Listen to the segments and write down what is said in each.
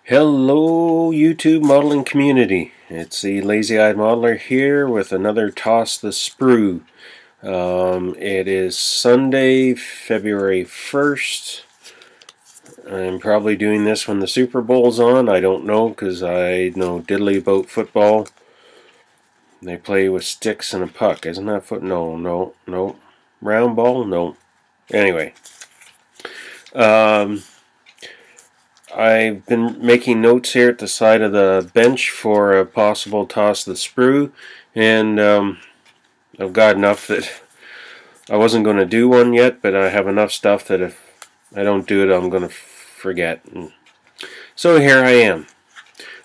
Hello YouTube modeling community, it's the Lazy-Eyed Modeler here with another Toss the Sprue. It is Sunday, February 1st. I'm probably doing this when the Super Bowl's on. I don't know because I know diddly about football. They play with sticks and a puck. Isn't that foot? No. Round ball? No. Anyway. I've been making notes here at the side of the bench for a possible Toss the Sprue, and I've got enough that I wasn't going to do one yet, but I have enough stuff that if I don't do it, I'm going to forget. And so here I am.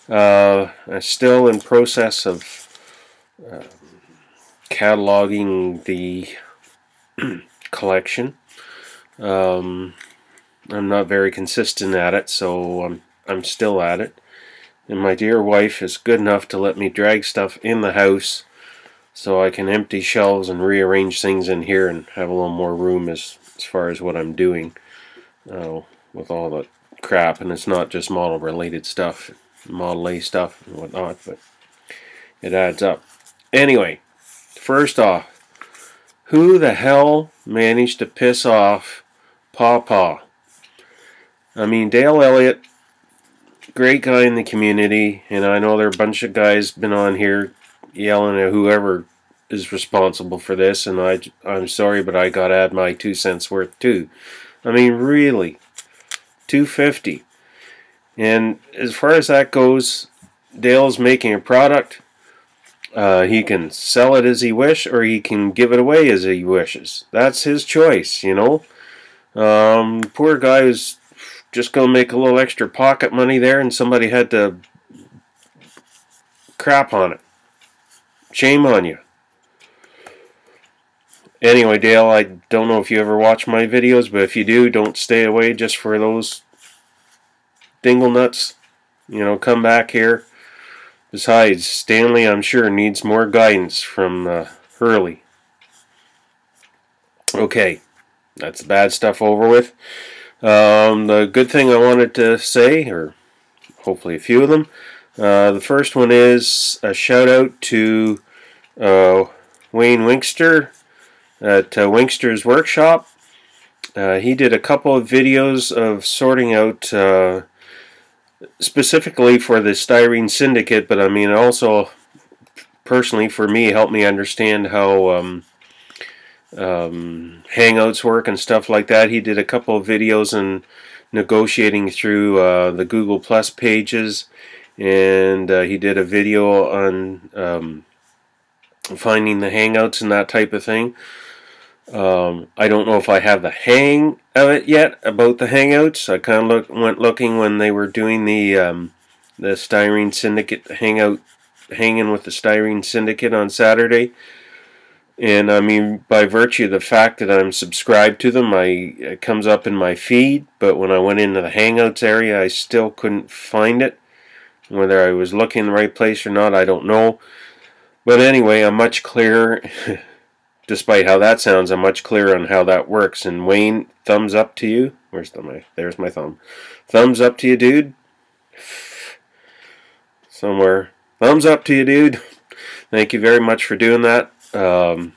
I'm still in process of cataloging the collection. I'm not very consistent at it, so I'm still at it. And my dear wife is good enough to let me drag stuff in the house so I can empty shelves and rearrange things in here and have a little more room as far as what I'm doing with all the crap. And it's not just model related stuff, Model A stuff and whatnot, but it adds up. Anyway, first off, who the hell managed to piss off Pawpaw? I mean, Dale Elliott, great guy in the community, and I know there are a bunch of guys been on here yelling at whoever is responsible for this, and I'm sorry, but I got to add my 2 cents worth too. I mean, really, $2.50. And as far as that goes, Dale's making a product. He can sell it as he wishes, or he can give it away as he wishes. That's his choice, you know. Poor guy was just going to make a little extra pocket money there, and somebody had to crap on it. Shame on you. Anyway, Dale, I don't know if you ever watch my videos, but if you do, don't stay away just for those dingle nuts. You know, come back here. Besides, Stanley, I'm sure, needs more guidance from Hurley. Okay, that's the bad stuff over with. The good thing I wanted to say, or hopefully a few of them, the first one is a shout out to Wayne Winkster at Winkster's Workshop. He did a couple of videos of sorting out specifically for the Styrene Syndicate, but I mean also personally for me, helped me understand how Hangouts work and stuff like that. He did a couple of videos on negotiating through the Google Plus pages, and he did a video on finding the Hangouts and that type of thing. I don't know if I have the hang of it yet about the Hangouts. I kind of went looking when they were doing the Styrene Syndicate Hangout, hanging with the Styrene Syndicate on Saturday. And I mean, by virtue of the fact that I'm subscribed to them, it comes up in my feed. But when I went into the Hangouts area, I still couldn't find it. Whether I was looking in the right place or not, I don't know. But anyway, I'm much clearer. Despite how that sounds, I'm much clearer on how that works. And Wayne, thumbs up to you. There's my thumb. Thumbs up to you, dude. Somewhere. Thumbs up to you, dude. Thank you very much for doing that. I'm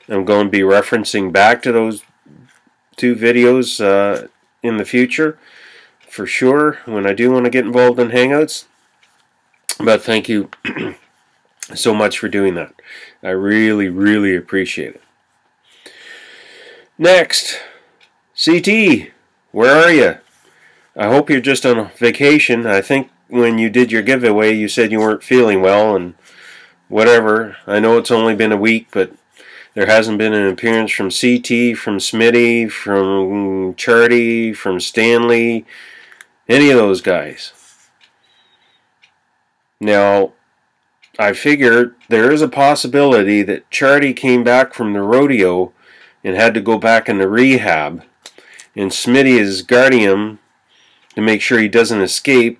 going to be referencing back to those 2 videos in the future, for sure, when I do want to get involved in Hangouts. But thank you so much for doing that. I really, really appreciate it. Next, CT, where are you? I hope you're just on vacation. I think when you did your giveaway, you said you weren't feeling well, and whatever. I know it's only been a week, but there hasn't been an appearance from CT, from Smitty, from Charty, from Stanley, any of those guys. Now, I figure there is a possibility that Charty came back from the rodeo and had to go back into rehab, and Smitty is guarding him to make sure he doesn't escape.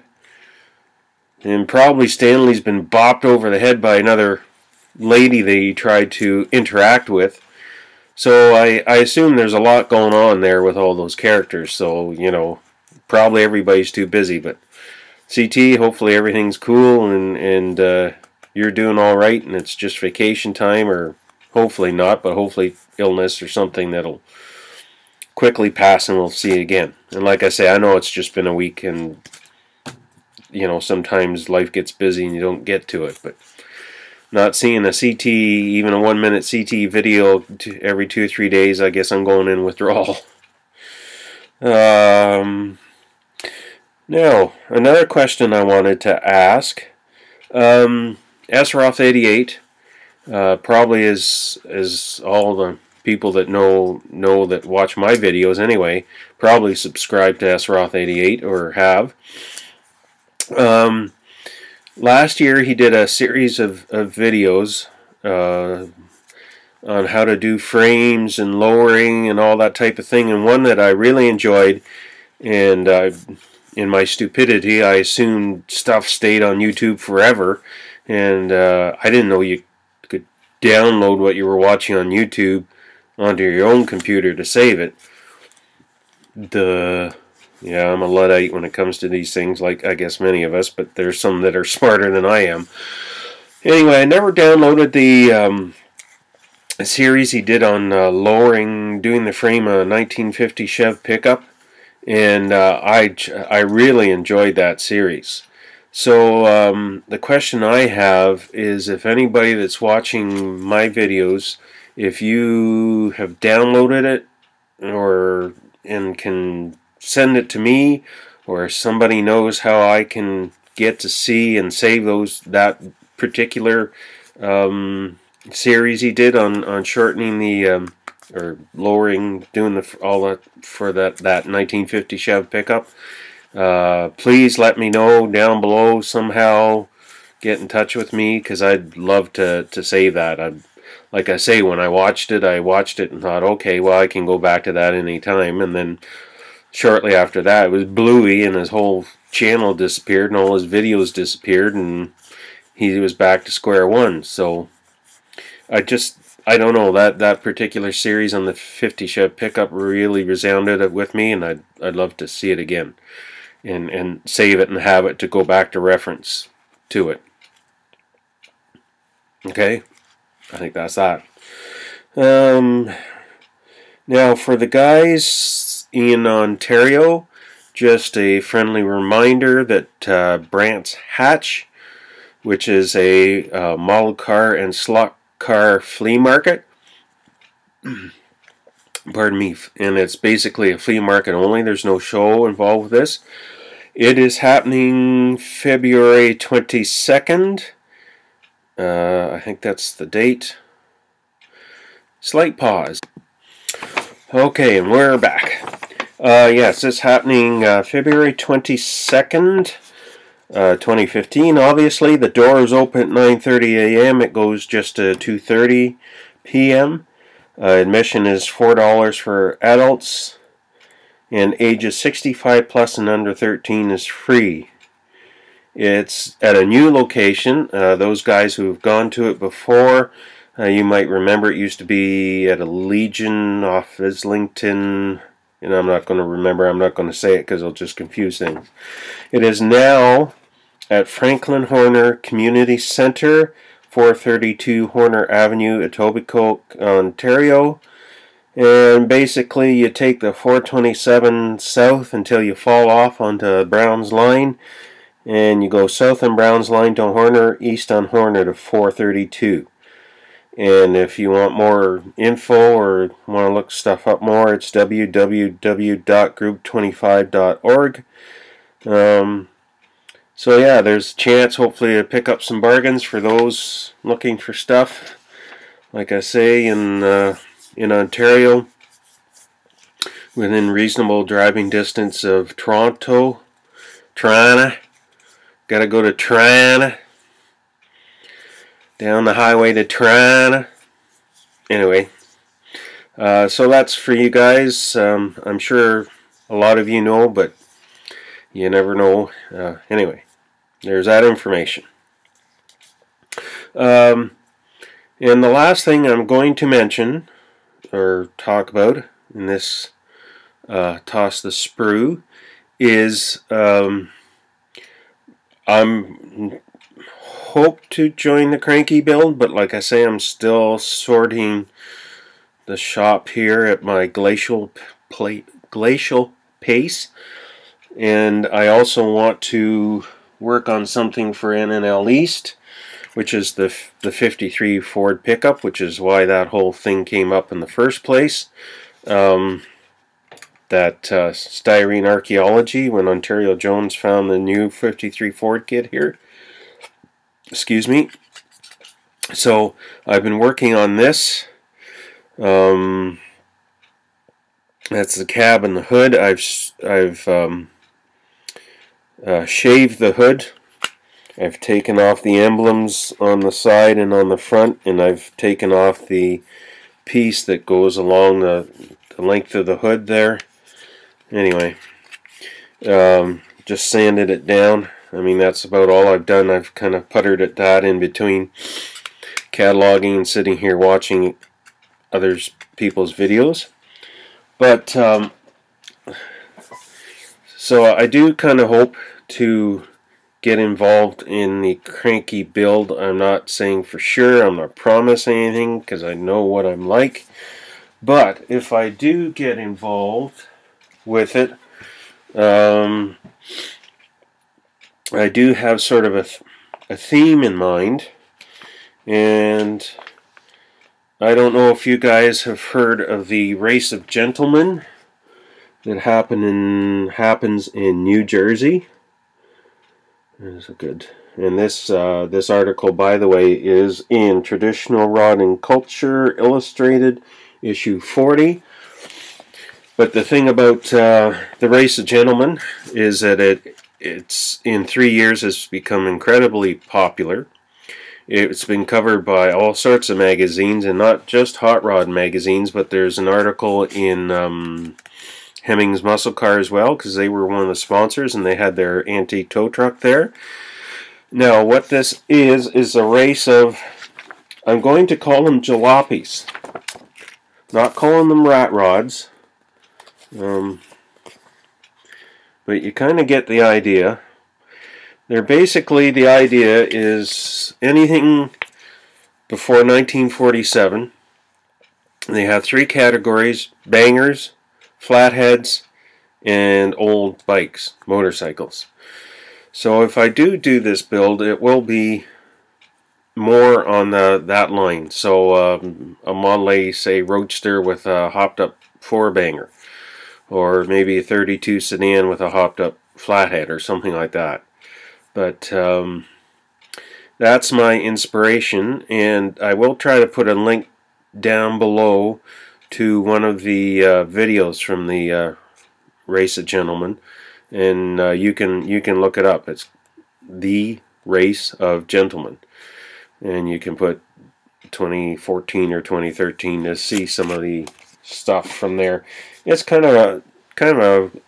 And probably Stanley's been bopped over the head by another lady that he tried to interact with. So I assume there's a lot going on there with all those characters. So, you know, probably everybody's too busy. But CT, hopefully everything's cool and you're doing all right, and it's just vacation time, or hopefully not, but hopefully illness or something that'll quickly pass and we'll see you again. And like I say, I know it's just been a week, and you know, sometimes life gets busy and you don't get to it, but not seeing a CT, even a 1-minute CT video every 2 or 3 days, I guess I'm going in withdrawal. Now, another question I wanted to ask. SRoth88, probably as all the people that know that watch my videos anyway, probably subscribe to SRoth88 or have. Last year he did a series of videos on how to do frames and lowering and all that type of thing, and one that I really enjoyed, and in my stupidity I assumed stuff stayed on YouTube forever, and I didn't know you could download what you were watching on YouTube onto your own computer to save it. Yeah, I'm a Luddite when it comes to these things, like I guess many of us, but there's some that are smarter than I am. Anyway, I never downloaded the series he did on doing the frame of a 1950 Chev pickup, and I really enjoyed that series. So the question I have is, if anybody that's watching my videos, if you have downloaded it and can send it to me, or somebody knows how I can get to see and save that particular series he did on shortening the or lowering, doing all that for that 1950 Chev pickup, please let me know down below somehow. Get in touch with me, because I'd love to save that. Like I say, when I watched it and thought, okay, well, I can go back to that any time, and then shortly after that, it was Bluey, and his whole channel disappeared, and all his videos disappeared, and he was back to square one. So I don't know, that particular series on the 50 Chev pickup really resounded with me, and I'd love to see it again, and save it and have it to go back to reference to it. Okay, I think that's that. Now for the guys in Ontario, just a friendly reminder that Brant's Hatch, which is a model car and slot car flea market, pardon me, and it's basically a flea market only, there's no show involved with this. It is happening February 22nd. I think that's the date. Slight pause. Okay, and we're back. Yes, it's happening February 22nd, 2015. Obviously, the doors open at 9:30 a.m. It goes just to 2:30 p.m. Admission is $4 for adults, and ages 65 plus and under 13 is free. It's at a new location. Those guys who have gone to it before, you might remember it used to be at a Legion off Islington, and I'm not going to remember. I'm not going to say it because it'll just confuse things. It is now at Franklin Horner Community Centre, 432 Horner Avenue, Etobicoke, Ontario. And basically you take the 427 south until you fall off onto Brown's Line, and you go south on Brown's Line to Horner, east on Horner to 432. And if you want more info or want to look stuff up more, it's www.group25.org. So yeah, there's a chance hopefully to pick up some bargains for those looking for stuff. Like I say, in Ontario, within reasonable driving distance of Toronto. Gotta go to Toronto. Down the highway to Toronto. Anyway, so that's for you guys. I'm sure a lot of you know, but you never know. Anyway, there's that information. And the last thing I'm going to mention or talk about in this Toss the Sprue is I'm hope to join the cranky build, but like I say, I'm still sorting the shop here at my glacial pace, and I also want to work on something for NNL East, which is the 53 Ford pickup, which is why that whole thing came up in the first place. That styrene archaeology, when Ontario Jones found the new 53 Ford kit here. Excuse me. So I've been working on this. That's the cab and the hood. I've shaved the hood. I've taken off the emblems on the side and on the front, and I've taken off the piece that goes along the length of the hood there. Anyway, just sanded it down. I mean, that's about all I've done. I've kind of puttered at that in between cataloging and sitting here watching other people's videos. But so I do kind of hope to get involved in the cranky build. I'm not saying for sure. I'm not promising anything because I know what I'm like. But if I do get involved with it, I do have sort of a theme in mind, and I don't know if you guys have heard of the Race of Gentlemen that happens in New Jersey. That's good. And this article, by the way, is in Traditional Rod and Culture Illustrated, issue 40. But the thing about the Race of Gentlemen is that it's in 3 years has become incredibly popular. It's been covered by all sorts of magazines, and not just hot rod magazines, but there's an article in Hemmings Muscle Car as well, because they were one of the sponsors, and they had their antique tow truck there. Now, what this is a race of, I'm going to call them jalopies. Not calling them rat rods. But you kind of get the idea. They're basically, the idea is anything before 1947. They have 3 categories: bangers, flatheads, and old bikes, motorcycles. So if I do this build, it will be more on that line. So a Model A, say, Roadster with a hopped up 4-banger, or maybe a 32 sedan with a hopped up flathead or something like that. But that's my inspiration, and I will try to put a link down below to one of the videos from the Race of Gentlemen, and you can look it up. It's the Race of Gentlemen, and you can put 2014 or 2013 to see some of the stuff from there. It's kind of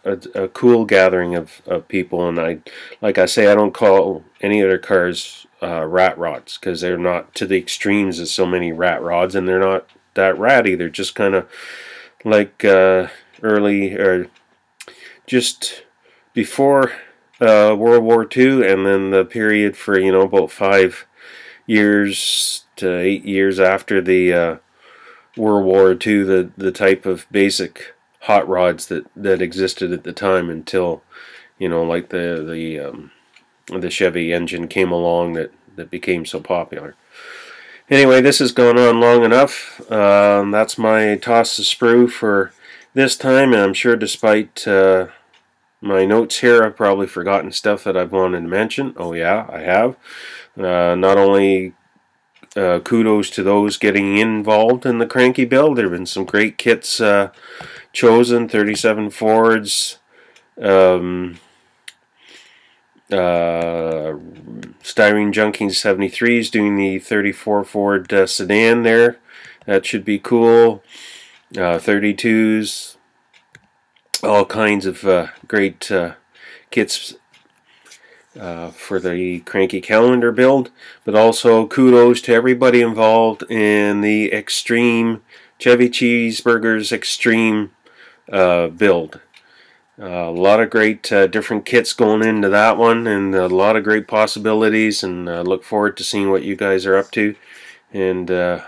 a cool gathering of people, and like I say, I don't call any of their cars rat rods, because they're not to the extremes of so many rat rods, and they're not that ratty. They're just kind of like early, or just before World War II, and then the period for, you know, about 5 years to 8 years after the World War II, the type of basic hot rods that existed at the time, until, you know, like the Chevy engine came along that became so popular. Anyway, this has gone on long enough. That's my toss of Sprue for this time, and I'm sure despite my notes here, I've probably forgotten stuff that I've wanted to mention. Oh yeah, I have. Not only kudos to those getting involved in the cranky build. There have been some great kits chosen. 37 Fords, Styrene Junkie 73s doing the 34 Ford sedan there. That should be cool. 32s, all kinds of great kits for the cranky calendar build. But also kudos to everybody involved in the Extreme Chevy Cheeseburgers Extreme build. A lot of great different kits going into that one, and a lot of great possibilities, and look forward to seeing what you guys are up to. And a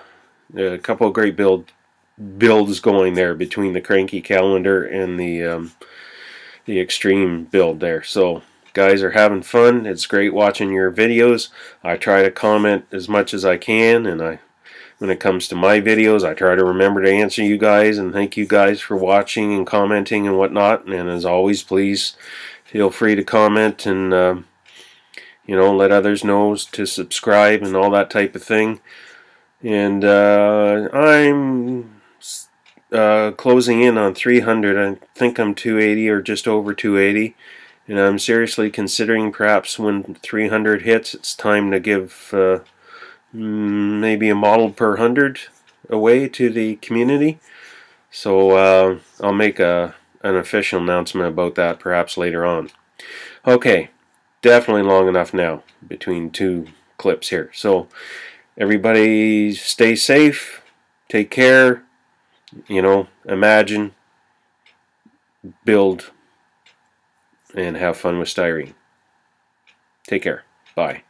couple of great builds going there between the cranky calendar and the extreme build there. So guys are having fun. It's great watching your videos. I try to comment as much as I can, and when it comes to my videos, I try to remember to answer you guys and thank you guys for watching and commenting and whatnot. And as always, please feel free to comment and let others know to subscribe and all that type of thing. And I'm closing in on 300. I think I'm 280 or just over 280. And I'm seriously considering perhaps when 300 hits, it's time to give maybe a model per 100 away to the community. So I'll make an official announcement about that perhaps later on. Okay, definitely long enough now between two clips here. So everybody stay safe, take care, imagine, build, and have fun with styrene. Take care. Bye.